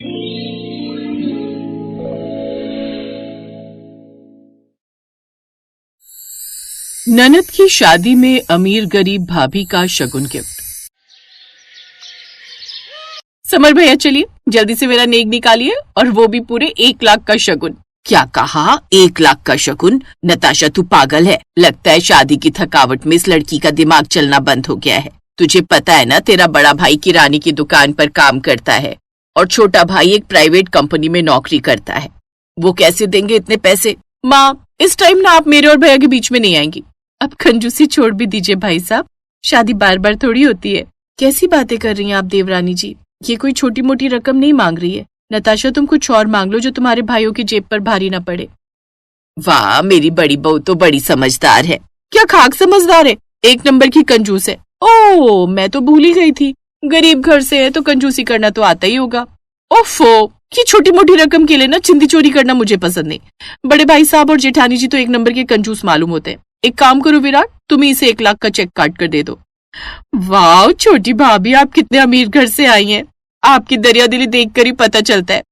ननद की शादी में अमीर गरीब भाभी का शगुन गिफ्ट। समर भैया चलिए जल्दी से मेरा नेक निकालिए, और वो भी पूरे 1 लाख का शगुन। क्या कहा? 1 लाख का शगुन? नताशा तू पागल है। लगता है शादी की थकावट में इस लड़की का दिमाग चलना बंद हो गया है। तुझे पता है ना, तेरा बड़ा भाई किराने की दुकान पर काम करता है और छोटा भाई एक प्राइवेट कंपनी में नौकरी करता है। वो कैसे देंगे इतने पैसे? माँ, इस टाइम ना आप मेरे और भैया के बीच में नहीं आएंगी। अब कंजूसी छोड़ भी दीजिए भाई साहब, शादी बार बार थोड़ी होती है। कैसी बातें कर रही हैं आप देवरानी जी? ये कोई छोटी मोटी रकम नहीं मांग रही है। नताशा तुम कुछ और मांग लो जो तुम्हारे भाइयों की जेब पर भारी ना पड़े। वाह, मेरी बड़ी बहू तो बड़ी समझदार है। क्या खाक समझदार है, 1 नंबर की कंजूस है। ओह, मैं तो भूल ही गई थी, गरीब घर से है तो कंजूसी करना तो आता ही होगा। ओफो, ये छोटी मोटी रकम के लिए ना चिंदी चोरी करना मुझे पसंद नहीं। बड़े भाई साहब और जेठानी जी तो 1 नंबर के कंजूस मालूम होते हैं। एक काम करो विराट, तुम इसे 1 लाख का चेक काट कर दे दो। वाह छोटी भाभी, आप कितने अमीर घर से आई हैं। आपकी दरियादिली देखकर ही पता चलता है।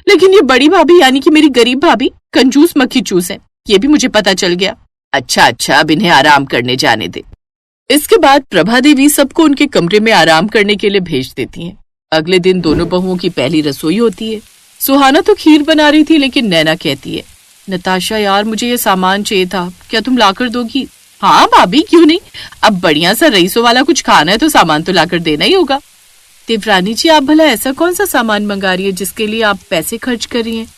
लेकिन ये बड़ी भाभी यानी कि मेरी गरीब भाभी कंजूस मक्खी चूस है, ये भी मुझे पता चल गया। अच्छा, अब इन्हें आराम करने जाने दे। इसके बाद प्रभा देवी सबको उनके कमरे में आराम करने के लिए भेज देती हैं। अगले दिन दोनों बहुओं की पहली रसोई होती है। सुहाना तो खीर बना रही थी, लेकिन नैना कहती है, नताशा यार मुझे ये सामान चाहिए था, क्या तुम लाकर दोगी? हाँ भाभी, क्यों नहीं। अब बढ़िया सा रईसों वाला कुछ खाना है तो सामान तो लाकर देना ही होगा। देवरानी जी, आप भला ऐसा कौन सा सामान मंगा रही है जिसके लिए आप पैसे खर्च कर रही हैं?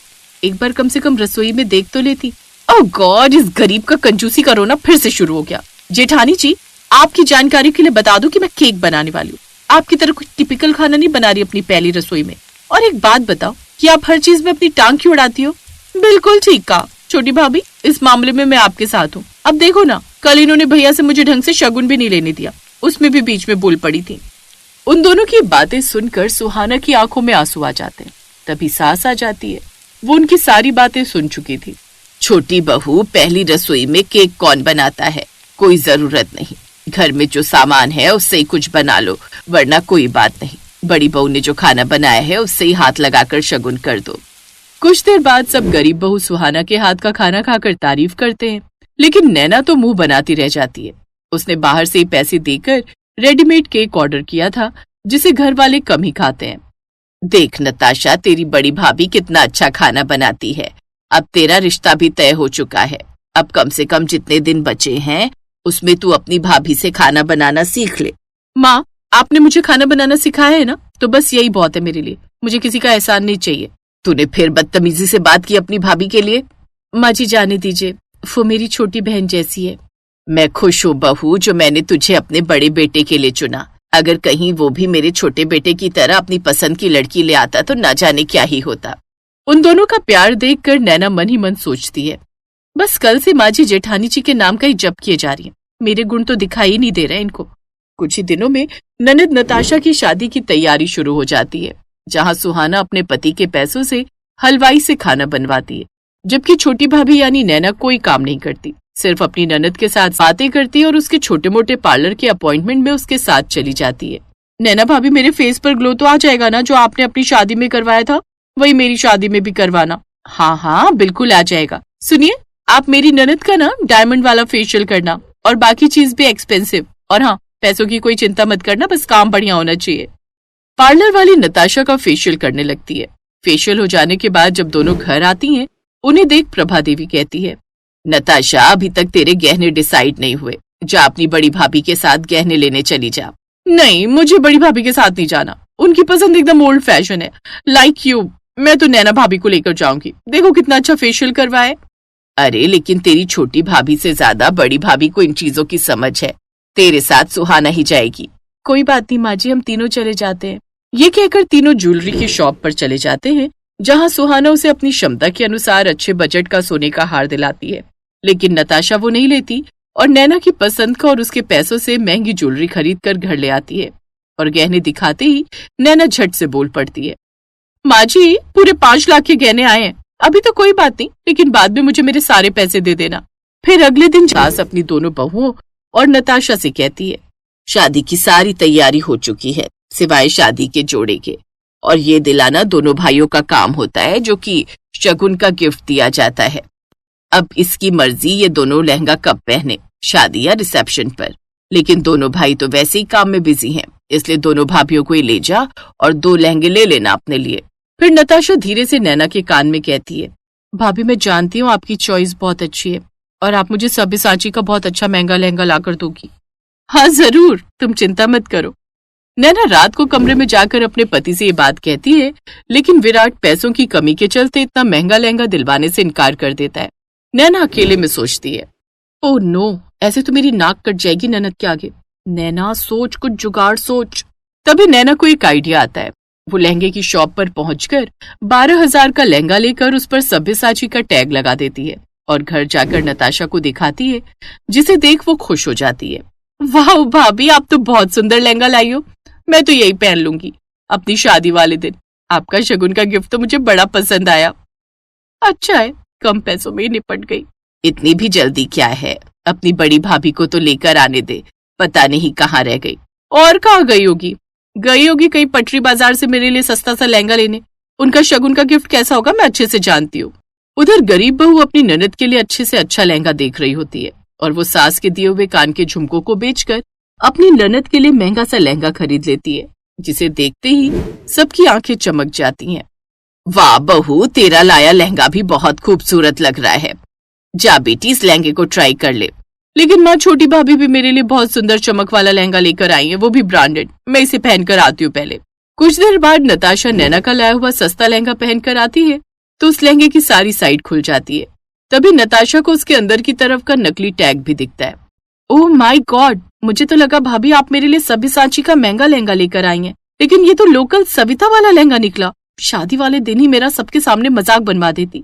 एक बार कम से कम रसोई में देख तो लेती। ओह गॉड, इस गरीब का कंजूसी का रोना फिर से शुरू हो गया। जेठानी जी, आपकी जानकारी के लिए बता दूं कि मैं केक बनाने वाली हूँ। आपकी तरह कुछ टिपिकल खाना नहीं बना रही अपनी पहली रसोई में। और एक बात बताओ कि आप हर चीज में अपनी टांग क्यों उड़ाती हो? बिल्कुल ठीक कहा छोटी भाभी, इस मामले में मैं आपके साथ हूँ। अब देखो ना, कल इन्होंने भैया से मुझे ढंग से शगुन भी नहीं लेने दिया, उसमें भी बीच में बोल पड़ी थी। उन दोनों की बातें सुनकर सुहाना की आंखों में आंसू आ जाते हैं। तभी सास आ जाती है। वो उनकी सारी बातें सुन चुकी थी। छोटी बहू, पहली रसोई में केक कौन बनाता है? कोई जरूरत नहीं। घर में जो सामान है उससे ही कुछ बना लो, वरना कोई बात नहीं। बड़ी बहू ने जो खाना बनाया है उससे ही हाथ लगाकर शगुन कर दो। कुछ देर बाद सब गरीब बहू सुहाना के हाथ का खाना खाकर तारीफ करते हैं, लेकिन नैना तो मुंह बनाती रह जाती है। उसने बाहर से ही पैसे देकर रेडीमेड केक ऑर्डर किया था, जिसे घर वाले कम ही खाते हैं। देख नताशा, तेरी बड़ी भाभी कितना अच्छा खाना बनाती है। अब तेरा रिश्ता भी तय हो चुका है। अब कम से कम जितने दिन बचे हैं उसमें तू अपनी भाभी से खाना बनाना सीख ले। माँ, आपने मुझे खाना बनाना सिखाया है ना, तो बस यही बहुत है मेरे लिए। मुझे किसी का एहसान नहीं चाहिए। तूने फिर बदतमीजी से बात की अपनी भाभी के लिए? माँ जी जाने दीजिए, वो मेरी छोटी बहन जैसी है। मैं खुश हूँ बहू जो मैंने तुझे अपने बड़े बेटे के लिए चुना। अगर कहीं वो भी मेरे छोटे बेटे की तरह अपनी पसंद की लड़की ले आता तो न जाने क्या ही होता। उन दोनों का प्यार देखकर नैना मन ही मन सोचती है, बस कल से माँ जी जेठानी जी के नाम का ही जप किए जा रही है। मेरे गुण तो दिखाई नहीं दे रहे इनको। कुछ ही दिनों में ननद नताशा की शादी की तैयारी शुरू हो जाती है, जहाँ सुहाना अपने पति के पैसों से हलवाई से खाना बनवाती है, जबकि छोटी भाभी यानी नैना कोई काम नहीं करती, सिर्फ अपनी ननद के साथ बातें करती है और उसके छोटे मोटे पार्लर के अपॉइंटमेंट में उसके साथ चली जाती है। नैना भाभी, मेरे फेस पर ग्लो तो आ जाएगा ना? जो आपने अपनी शादी में करवाया था वही मेरी शादी में भी करवाना। हाँ हाँ बिल्कुल आ जाएगा। सुनिए, आप मेरी ननद का ना डायमंड वाला फेशियल करना, और बाकी चीज भी एक्सपेंसिव। और हाँ, पैसों की कोई चिंता मत करना, बस काम बढ़िया होना चाहिए। पार्लर वाली नताशा का फेशियल करने लगती है। फेशियल हो जाने के बाद जब दोनों घर आती हैं, उन्हें देख प्रभा देवी कहती है, नताशा अभी तक तेरे गहने डिसाइड नहीं हुए, जा अपनी बड़ी भाभी के साथ गहने लेने चली जा। नहीं, मुझे बड़ी भाभी के साथ नहीं जाना, उनकी पसंद एकदम ओल्ड फैशन है, लाइक यू। मैं तो नैना भाभी को लेकर जाऊंगी, देखो कितना अच्छा फेशियल करवाए। अरे लेकिन तेरी छोटी भाभी से ज्यादा बड़ी भाभी को इन चीजों की समझ है, तेरे साथ सुहाना ही जाएगी। कोई बात नहीं माँ जी, हम तीनों चले जाते हैं। ये कहकर तीनों ज्वेलरी की शॉप पर चले जाते हैं, जहाँ सुहाना उसे अपनी क्षमता के अनुसार अच्छे बजट का सोने का हार दिलाती है, लेकिन नताशा वो नहीं लेती और नैना की पसंद का और उसके पैसों से महंगी ज्वेलरी खरीद कर घर ले आती है। और गहने दिखाते ही नैना झट से बोल पड़ती है, माँ जी पूरे 5 लाख के गहने आए हैं। अभी तो कोई बात नहीं, लेकिन बाद में मुझे मेरे सारे पैसे दे देना। फिर अगले दिन सास अपनी दोनों बहुओं और नताशा से कहती है, शादी की सारी तैयारी हो चुकी है, सिवाय शादी के जोड़े के। और ये दिलाना दोनों भाइयों का काम होता है, जो कि शगुन का गिफ्ट दिया जाता है। अब इसकी मर्जी ये दोनों लहंगा कब पहने, शादी या रिसेप्शन पर। लेकिन दोनों भाई तो वैसे ही काम में बिजी हैं, इसलिए दोनों भाभियों को ही ले जा और 2 लहंगे ले लेना अपने लिए। फिर नताशा धीरे से नैना के कान में कहती है, भाभी मैं जानती हूँ आपकी चॉइस बहुत अच्छी है और आप मुझे सब्यसाची का बहुत अच्छा महंगा लहंगा लाकर दोगी। हाँ जरूर, तुम चिंता मत करो। नैना रात को कमरे में जाकर अपने पति से ये बात कहती है, लेकिन विराट पैसों की कमी के चलते इतना महंगा लहंगा दिलवाने से इनकार कर देता है। नैना अकेले में सोचती है, ओह नो, ऐसे तो मेरी नाक कट जाएगी ननद के आगे। नैना सोच, कुछ जुगाड़ सोच। तभी नैना को एक आइडिया आता है। वो लहंगे की शॉप पर पहुंचकर 12,000 का लहंगा लेकर उस पर सब्यसाची का टैग लगा देती है और घर जाकर नताशा को दिखाती है, जिसे देख वो खुश हो जाती है। वाह भाभी, आप तो बहुत सुंदर लहंगा लाई हो, मैं तो यही पहन लूंगी अपनी शादी वाले दिन। आपका शगुन का गिफ्ट तो मुझे बड़ा पसंद आया। अच्छा है, कम पैसों में ही निपट गई। इतनी भी जल्दी क्या है, अपनी बड़ी भाभी को तो लेकर आने दे, पता नहीं कहाँ रह गई। और कहाँ गई होगी? गई होगी कहीं पटरी बाजार से मेरे लिए सस्ता सा लहंगा लेने। उनका शगुन का गिफ्ट कैसा होगा मैं अच्छे से जानती हूँ। उधर गरीब बहू अपनी ननद के लिए अच्छे से अच्छा लहंगा देख रही होती है और वो सास के दिए हुए कान के झुमकों को बेचकर अपनी ननद के लिए महंगा सा लहंगा खरीद लेती है, जिसे देखते ही सबकी आंखें चमक जाती हैं। वाह बहू, तेरा लाया लहंगा भी बहुत खूबसूरत लग रहा है। जा बेटी, इस लहंगे को ट्राई कर ले। लेकिन माँ, छोटी भाभी भी मेरे लिए बहुत सुंदर चमक वाला लहंगा लेकर आई है, वो भी ब्रांडेड। मैं इसे पहनकर आती हूँ पहले। कुछ देर बाद नताशा नैना का लाया हुआ सस्ता लहंगा पहनकर आती है तो उस लहंगे की सारी साइड खुल जाती है। तभी नताशा को उसके अंदर की तरफ का नकली टैग भी दिखता है। ओह माय गॉड, मुझे तो लगा भाभी आप मेरे लिए सब्यसाची का महंगा लहंगा लेकर आई हैं, लेकिन ये तो लोकल सविता वाला लहंगा निकला। शादी वाले दिन ही मेरा सबके सामने मजाक बनवा देती।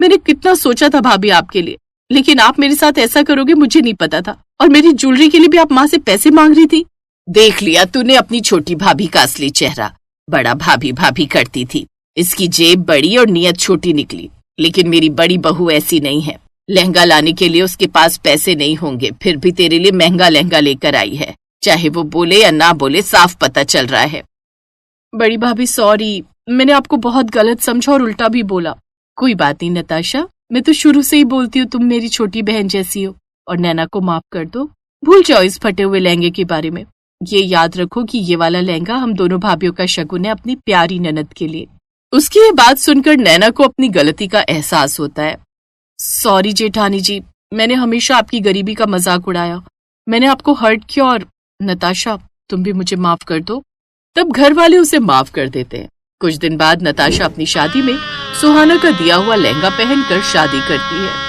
मैंने कितना सोचा था भाभी आपके लिए, लेकिन आप मेरे साथ ऐसा करोगे मुझे नहीं पता था। और मेरी ज्वेलरी के लिए भी आप माँ से पैसे मांग रही थी। देख लिया तूने अपनी छोटी भाभी का असली चेहरा। बड़ा भाभी भाभी करती थी, इसकी जेब बड़ी और नियत छोटी निकली। लेकिन मेरी बड़ी बहू ऐसी नहीं है। लहंगा लाने के लिए उसके पास पैसे नहीं होंगे, फिर भी तेरे लिए महंगा लहंगा लेकर आई है। चाहे वो बोले या ना बोले, साफ पता चल रहा है। बड़ी भाभी सॉरी, मैंने आपको बहुत गलत समझा और उल्टा भी बोला। कोई बात नहीं नताशा, मैं तो शुरू से ही बोलती हूँ तुम मेरी छोटी बहन जैसी हो। और नैना को माफ कर दो, भूल जाओ इस फटे हुए लहंगे के बारे में। ये याद रखो कि ये वाला लहंगा हम दोनों भाभियों का शगुन है अपनी प्यारी ननद के लिए। उसकी ये बात सुनकर नैना को अपनी गलती का एहसास होता है। सॉरी जेठानी जी, मैंने हमेशा आपकी गरीबी का मजाक उड़ाया, मैंने आपको हर्ट किया। और नताशा, तुम भी मुझे माफ कर दो। तब घर वाले उसे माफ कर देते हैं। कुछ दिन बाद नताशा अपनी शादी में सुहाना का दिया हुआ लहंगा पहनकर शादी करती है।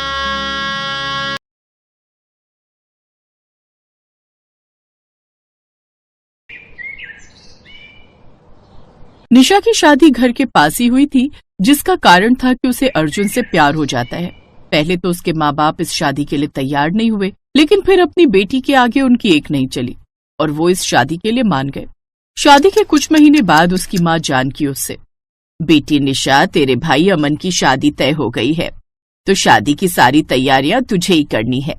निशा की शादी घर के पास ही हुई थी, जिसका कारण था कि उसे अर्जुन से प्यार हो जाता है। पहले तो उसके माँ बाप इस शादी के लिए तैयार नहीं हुए, लेकिन फिर अपनी बेटी के आगे उनकी एक नहीं चली और वो इस शादी के लिए मान गए। शादी के कुछ महीने बाद उसकी माँ जानकी उससे, बेटी निशा, तेरे भाई अमन की शादी तय हो गई है, तो शादी की सारी तैयारियां तुझे ही करनी है।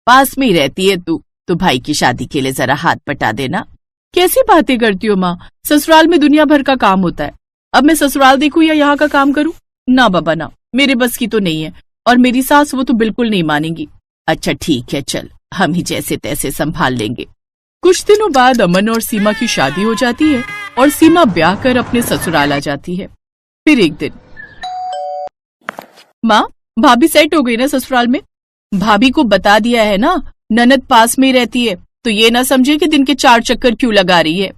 पास में ही रहती है तू, तो भाई की शादी के लिए जरा हाथ बटा देना। कैसी बातें करती हो माँ, ससुराल में दुनिया भर का काम होता है। अब मैं ससुराल देखूं या यहाँ का काम करूं? ना बाबा ना, मेरे बस की तो नहीं है। और मेरी सास, वो तो बिल्कुल नहीं मानेंगी। अच्छा ठीक है, चल हम ही जैसे तैसे संभाल लेंगे। कुछ दिनों बाद अमन और सीमा की शादी हो जाती है और सीमा ब्याह कर अपने ससुराल आ जाती है। फिर एक दिन, माँ भाभी सेट हो गई ना ससुराल में? भाभी को बता दिया है ना, ननद पास में ही रहती है, तो ये ना समझे कि दिन के 4 चक्कर क्यों लगा रही है।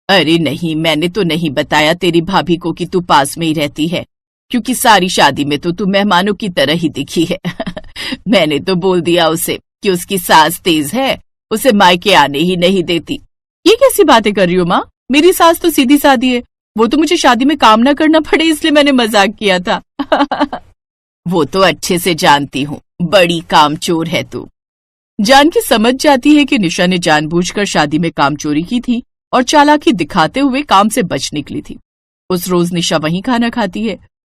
अरे नहीं, मैंने तो नहीं बताया तेरी भाभी को कि तू पास में ही रहती है, क्योंकि सारी शादी में तो तू मेहमानों की तरह ही दिखी है। मैंने तो बोल दिया उसे कि उसकी सास तेज है, उसे मायके आने ही नहीं देती। ये कैसी बातें कर रही हो माँ? मेरी सास तो सीधी सादी है, वो तो मुझे शादी में काम ना करना पड़े इसलिए मैंने मजाक किया था। वो तो अच्छे से जानती हूँ, बड़ी कामचोर है तू। जानकी समझ जाती है कि निशा ने जानबूझकर शादी में काम चोरी की थी और चालाकी दिखाते हुए काम से बच निकली थी। उस रोज निशा वहीं खाना खाती है।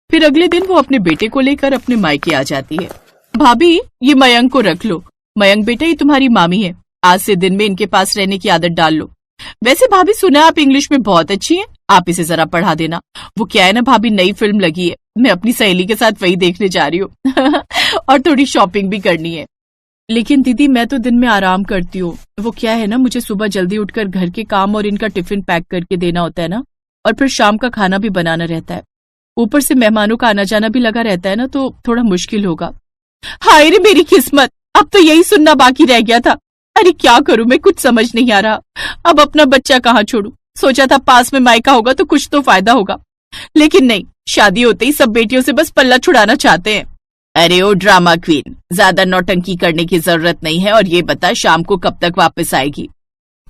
फिर अगले दिन वो अपने बेटे को लेकर अपने मायके आ जाती है। भाभी, ये मयंक को रख लो। मयंक बेटा, ये तुम्हारी मामी है, आज से दिन में इनके पास रहने की आदत डाल लो। वैसे भाभी, सुना आप इंग्लिश में बहुत अच्छी हैं, आप इसे जरा पढ़ा देना। वो क्या है ना भाभी, नई फिल्म लगी है, मैं अपनी सहेली के साथ वही देखने जा रही हूँ और थोड़ी शॉपिंग भी करनी है। लेकिन दीदी मैं तो दिन में आराम करती हूँ। वो क्या है ना, मुझे सुबह जल्दी उठकर घर के काम और इनका टिफिन पैक करके देना होता है ना, और फिर शाम का खाना भी बनाना रहता है। ऊपर से मेहमानों का आना जाना भी लगा रहता है ना, तो थोड़ा मुश्किल होगा। हाय रे मेरी किस्मत, अब तो यही सुनना बाकी रह गया था। अरे क्या करूं मैं, कुछ समझ नहीं आ रहा। अब अपना बच्चा कहाँ छोड़ूं। सोचा था पास में मायका होगा तो कुछ तो फायदा होगा, लेकिन नहीं, शादी होते ही सब बेटियों से बस पल्ला छुड़ाना चाहते हैं। अरे ओ ड्रामा क्वीन, ज्यादा नौटंकी करने की जरूरत नहीं है। और ये बता शाम को कब तक वापस आएगी?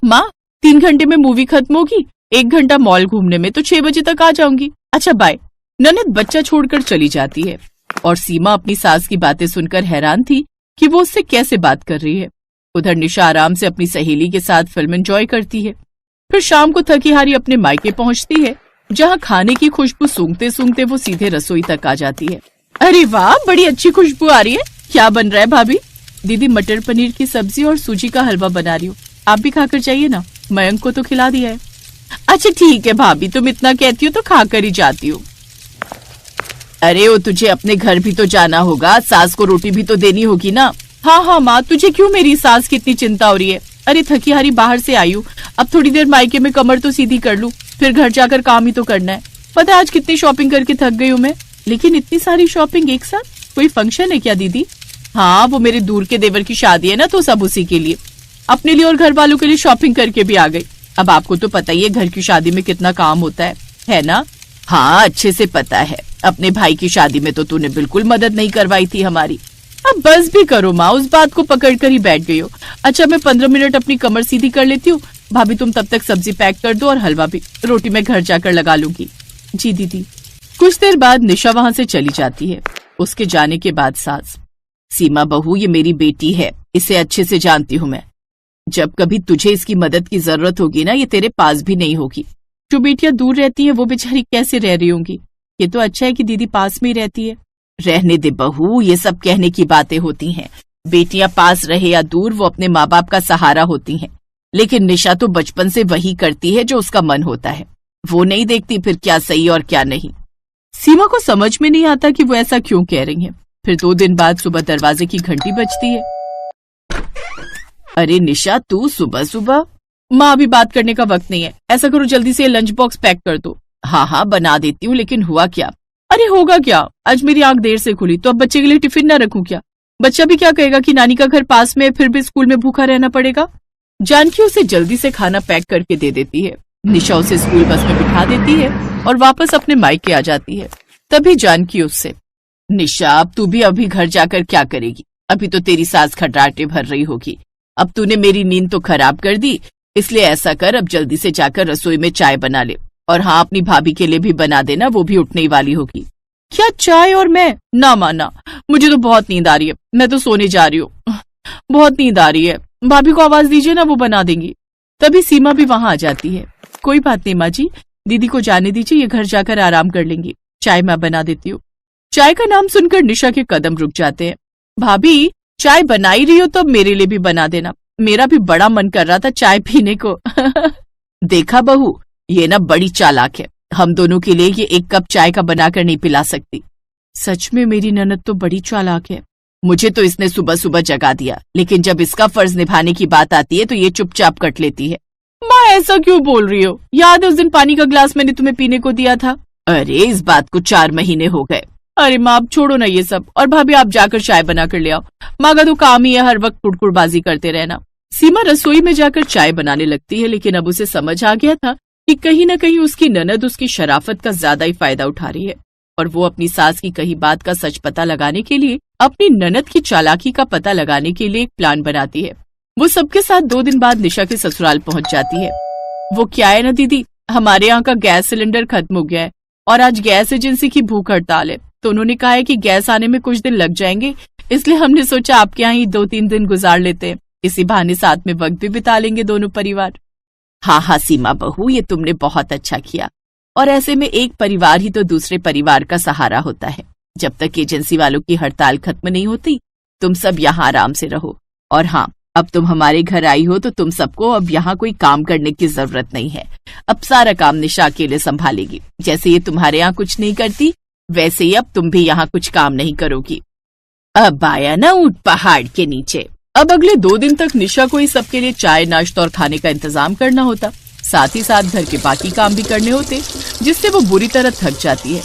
माँ 3 घंटे में मूवी खत्म होगी, 1 घंटा मॉल घूमने में, तो 6 बजे तक आ जाऊंगी। अच्छा बाय। ननद बच्चा छोड़कर चली जाती है और सीमा अपनी सास की बातें सुनकर हैरान थी कि वो उससे कैसे बात कर रही है। उधर निशा आराम से अपनी सहेली के साथ फिल्म एंजॉय करती है। फिर शाम को थकी हारी अपने मायके पहुंचती है, जहां खाने की खुशबू सूंघते सूंघते वो सीधे रसोई तक आ जाती है। अरे वाह, बड़ी अच्छी खुशबू आ रही है। क्या बन रहा है भाभी? दीदी मटर पनीर की सब्जी और सूजी का हलवा बना रही हूँ, आप भी खाकर जाइए ना, मयंक को तो खिला दिया है। अच्छा ठीक है भाभी, तुम इतना कहती हो तो खाकर ही जाती हूँ। अरे ओ तुझे अपने घर भी तो जाना होगा, सास को रोटी भी तो देनी होगी ना। हाँ हाँ माँ, तुझे क्यों मेरी सास की इतनी चिंता हो रही है? अरे थकी हारी बाहर से आई हूँ, अब थोड़ी देर मायके में कमर तो सीधी कर लूँ, फिर घर जाकर काम ही तो करना है। पता है आज कितनी शॉपिंग करके थक गई हूँ मैं। लेकिन इतनी सारी शॉपिंग एक साथ, कोई फंक्शन है क्या दीदी? हाँ वो मेरे दूर के देवर की शादी है ना, तो सब उसी के लिए, अपने लिए और घर वालों के लिए शॉपिंग करके भी आ गई। अब आपको तो पता ही है घर की शादी में कितना काम होता है ना? हाँ अच्छे से पता है, अपने भाई की शादी में तो तूने बिल्कुल मदद नहीं करवाई थी हमारी। अब बस भी करो माँ, उस बात को पकड़ कर ही बैठ गई हो। अच्छा मैं 15 मिनट अपनी कमर सीधी कर लेती हूँ, भाभी तुम तब तक सब्जी पैक कर दो और हलवा भी, रोटी मैं घर जाकर लगा लूंगी। जी दीदी। कुछ देर बाद निशा वहां से चली जाती है। उसके जाने के बाद सास, सीमा बहू ये मेरी बेटी है, इसे अच्छे से जानती हूँ मैं। जब कभी तुझे इसकी मदद की जरूरत होगी ना, ये तेरे पास भी नहीं होगी। जो बेटियां दूर रहती हैं वो बेचारी कैसे रह रही होंगी? ये तो अच्छा है कि दीदी पास में ही रहती है। रहने दे बहू, ये सब कहने की बातें होती हैं। बेटियां पास रहे या दूर, वो अपने माँ बाप का सहारा होती हैं। लेकिन निशा तो बचपन से वही करती है जो उसका मन होता है, वो नहीं देखती फिर क्या सही और क्या नहीं। सीमा को समझ में नहीं आता कि वो ऐसा क्यों कह रही हैं। फिर 2 दिन बाद सुबह दरवाजे की घंटी बजती है। अरे निशा तू सुबह सुबह? माँ अभी बात करने का वक्त नहीं है, ऐसा करो जल्दी से लंच बॉक्स पैक कर दो। हाँ हाँ बना देती हूँ, लेकिन हुआ क्या? अरे होगा क्या, आज मेरी आंख देर से खुली तो अब बच्चे के लिए टिफिन ना रखूं क्या? बच्चा भी क्या कहेगा कि नानी का घर पास में है, फिर भी स्कूल में भूखा रहना पड़ेगा। जानकी उसे जल्दी से खाना पैक करके दे देती है। निशा उसे स्कूल बस में बिठा देती है और वापस अपने मायके आ जाती है। तभी जानकी उससे, निशा अब तू भी अभी घर जाकर क्या करेगी? अभी तो तेरी सास खटराटे भर रही होगी। अब तूने मेरी नींद तो खराब कर दी, इसलिए ऐसा कर अब जल्दी से जाकर रसोई में चाय बना ले। और हाँ अपनी भाभी के लिए भी बना देना, वो भी उठने वाली होगी। क्या चाय और मैं? ना माना, मुझे तो बहुत नींद आ रही है, मैं तो सोने जा रही हूँ, बहुत नींद आ रही है। भाभी को आवाज दीजिए ना, वो बना देंगी। तभी सीमा भी वहां आ जाती है। कोई बात नहीं माँ जी, दीदी को जाने दीजिए, ये घर जाकर आराम कर लेंगी, चाय मैं बना देती हूँ। चाय का नाम सुनकर निशा के कदम रुक जाते हैं। भाभी चाय बना ही रही हो तो अब मेरे लिए भी बना देना, मेरा भी बड़ा मन कर रहा था चाय पीने को। देखा बहू, ये ना बड़ी चालाक है, हम दोनों के लिए ये 1 कप चाय का बनाकर नहीं पिला सकती। सच में मेरी ननद तो बड़ी चालाक है। मुझे तो इसने सुबह सुबह जगा दिया, लेकिन जब इसका फर्ज निभाने की बात आती है तो ये चुपचाप कट लेती है। माँ ऐसा क्यों बोल रही हो? याद है उस दिन पानी का ग्लास मैंने तुम्हें पीने को दिया था? अरे इस बात को 4 महीने हो गए। अरे माँ अब छोड़ो ना ये सब, और भाभी आप जाकर चाय बना कर ले आओ। माँ का तो काम ही है हर वक्त कुड़कुड़बाजी करते रहना। सीमा रसोई में जाकर चाय बनाने लगती है, लेकिन अब उसे समझ आ गया था कि कहीं न कहीं उसकी ननद उसकी शराफत का ज्यादा ही फायदा उठा रही है, और वो अपनी सास की कही बात का सच पता लगाने के लिए, अपनी ननद की चालाकी का पता लगाने के लिए एक प्लान बनाती है। वो सबके साथ 2 दिन बाद निशा के ससुराल पहुंच जाती है। वो क्या है ना दीदी, हमारे यहाँ का गैस सिलेंडर खत्म हो गया है और आज गैस एजेंसी की भूख हड़ताल है, तो उन्होंने कहा है कि गैस आने में कुछ दिन लग जाएंगे, इसलिए हमने सोचा आपके यहाँ ही 2-3 दिन गुजार लेते हैं, इसी बहाने साथ में वक्त भी बिता लेंगे दोनों परिवार। हाँ हाँ सीमा बहू, ये तुमने बहुत अच्छा किया, और ऐसे में एक परिवार ही तो दूसरे परिवार का सहारा होता है। जब तक एजेंसी वालों की हड़ताल खत्म नहीं होती, तुम सब यहाँ आराम से रहो। और हाँ, अब तुम हमारे घर आई हो तो तुम सबको अब यहाँ कोई काम करने की जरूरत नहीं है। अब सारा काम निशा अकेले संभालेगी। जैसे ये तुम्हारे यहाँ कुछ नहीं करती, वैसे ही अब तुम भी यहाँ कुछ काम नहीं करोगी। अब आया ना ऊंट पहाड़ के नीचे। अब अगले 2 दिन तक निशा को ही सबके लिए चाय, नाश्ता और खाने का इंतजाम करना होता। साथ ही साथ घर के बाकी काम भी करने होते, जिससे वो बुरी तरह थक जाती है।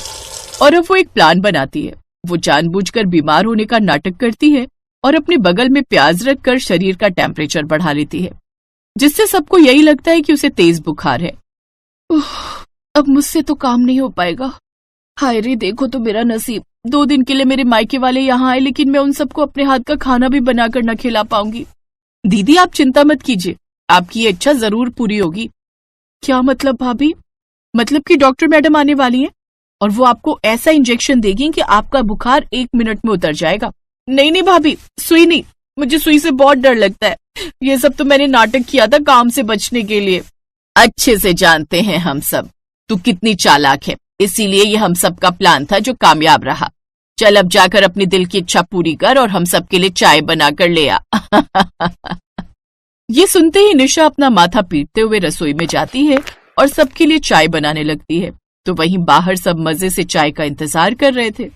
और अब वो एक प्लान बनाती है। वो जानबूझकर बीमार होने का नाटक करती है और अपने बगल में प्याज रखकर शरीर का टेम्परेचर बढ़ा लेती है, जिससे सबको यही लगता है कि उसे तेज बुखार है। अब मुझसे तो काम नहीं हो पाएगा। हाय रे, देखो तो मेरा नसीब। 2 दिन के लिए मेरे मायके वाले यहाँ आए, लेकिन मैं उन सबको अपने हाथ का खाना भी बनाकर न खिला पाऊंगी। दीदी आप चिंता मत कीजिए, आपकी ये इच्छा जरूर पूरी होगी। क्या मतलब भाभी? मतलब कि डॉक्टर मैडम आने वाली हैं और वो आपको ऐसा इंजेक्शन देगी कि आपका बुखार 1 मिनट में उतर जाएगा। नहीं नहीं भाभी, सुई नहीं, मुझे सुई से बहुत डर लगता है। ये सब तो मैंने नाटक किया था काम से बचने के लिए। अच्छे से जानते हैं हम सब तू कितनी चालाक है, इसीलिए ये हम सब का प्लान था जो कामयाब रहा। चल अब जाकर अपनी दिल की इच्छा पूरी कर और हम सबके लिए चाय बनाकर ले आ। ये सुनते ही निशा अपना माथा पीटते हुए रसोई में जाती है और सबके लिए चाय बनाने लगती है। तो वहीं बाहर सब मजे से चाय का इंतजार कर रहे थे।